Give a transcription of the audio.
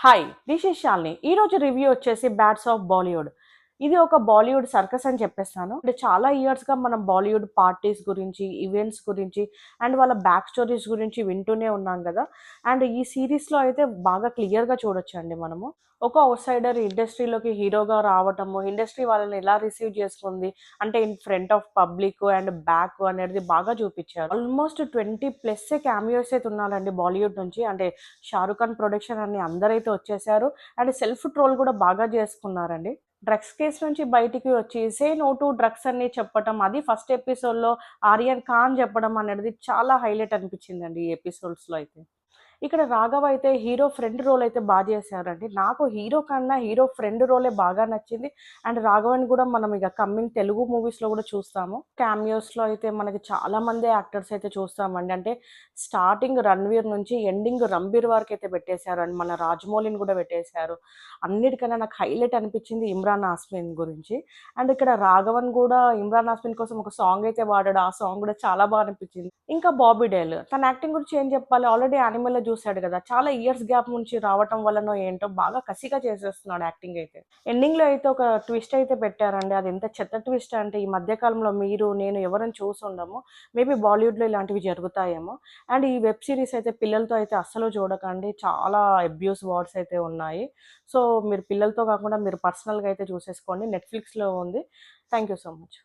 Hi this is Shalini. ఈరోజు review వచ్చేసి bats of Bollywood. ఇది ఒక బాలీవుడ్ సర్కస్ అని చెప్పేస్తాను. అంటే చాలా ఇయర్స్‌గా మనం బాలీవుడ్ పార్టీస్ గురించి, ఈవెంట్స్ గురించి అండ్ వాళ్ళ బ్యాక్ స్టోరీస్ గురించి వింటూనే ఉన్నాం గదా! అండ్ ఈ సీరీస్‌లో అయితే బాగా క్లియర్‌గా చూడొచ్చండి మనము. ఒక ఔట్‌సైడర్ ఇండస్ట్రీలోకి హీరోగా రావటము, ఇండస్ట్రీ వాళ్ళని ఎలా రిసీవ్ చేసుకుంది, అంటే in front of public and back అనేది బాగా చూపిచ్చారు. ఆల్మోస్ట్ 20+ క్యామియోస్ అయితే ఉన్నారండి బాలీవుడ్ నుంచి. అంటే 'షారుఖ్ ఖాన్' ప్రొడక్షన్ అని అందరైతే వచ్చేసారు. అండ్ సెల్ఫ్ ట్రోల్ కూడా బాగా చేసుకున్నారండి. డ్రగ్స్ కేస్ నుంచి బయటికి వచ్చి సే నో టు డ్రగ్స్ అని చెప్పటం, అది ఫస్ట్ ఎపిసోడ్‌లో ఆర్యన్ ఖాన్ చెప్పడం అనేది చాలా హైలైట్ అనిపించిందండి ఈ ఎపిసోడ్స్‌లో అయితే. ఇక్కడ రాఘవ అయితే హీరో ఫ్రెండ్ రోల్ అయితే చేశారండి. నాకు హీరో కన్నా హీరో ఫ్రెండ్ రోలే బాగా నచ్చింది. అండ్ రాఘవని కూడా మనం ఇక కమింగ్ తెలుగు మూవీస్‌లో కూడా చూస్తాము. క్యామియోస్‌లో అయితే మనకి చాలా మంది యాక్టర్స్ అయితే చూస్తామండి. అంటే స్టార్టింగ్ 'రణ్వీర్' నుంచి ఎండింగ్ 'రంబీర్' వరకైతే పెట్టేశారండి. మన 'రాజమౌళిని' కూడా పెట్టేశారు. అన్నిటికన్నా నాకు హైలైట్ అనిపించింది 'ఇమ్రాన్ హాష్మి' గురించి. అండ్ ఇక్కడ రాఘవన్ కూడా 'ఇమ్రాన్ హాష్మి' కోసం ఒక సాంగ్ అయితే పాడాడు. ఆ సాంగ్ కూడా చాలా బాగా అనిపించింది. ఇంకా 'బాబీ డేల్' తన యాక్టింగ్ గురించి ఏం చెప్పాలి? ఆల్రెడీ 'యానిమల్‌లో' చూసాడు కదా! చాలా ఇయర్స్ గ్యాప్ నుంచి రావటం వల్లనో ఏంటో బాగా కసిగా చేసేస్తున్నాడు యాక్టింగ్ అయితే. ఎండింగ్‌లో అయితే ఒక ట్విస్ట్ అయితే పెట్టారండి. అది ఎంత చెత్త ట్విస్ట్ అంటే ఈ మధ్య కాలంలో మీరు, నేను ఎవరం చూసుండము. మేబీ బాలీవుడ్‌లో ఇలాంటివి జరుగుతాయేమో. అండ్ ఈ వెబ్ సీరీస్ అయితే పిల్లలతో అయితే అస్సలు చూడకండి. చాలా అబ్యూస్ వర్డ్స్ అయితే ఉన్నాయి. సో, మీరు పిల్లలతో కాకుండా మీరు పర్సనల్‌గా అయితే చూసేసుకోండి. నెట్‌ఫ్లిక్స్‌లో ఉంది. Thank you so much.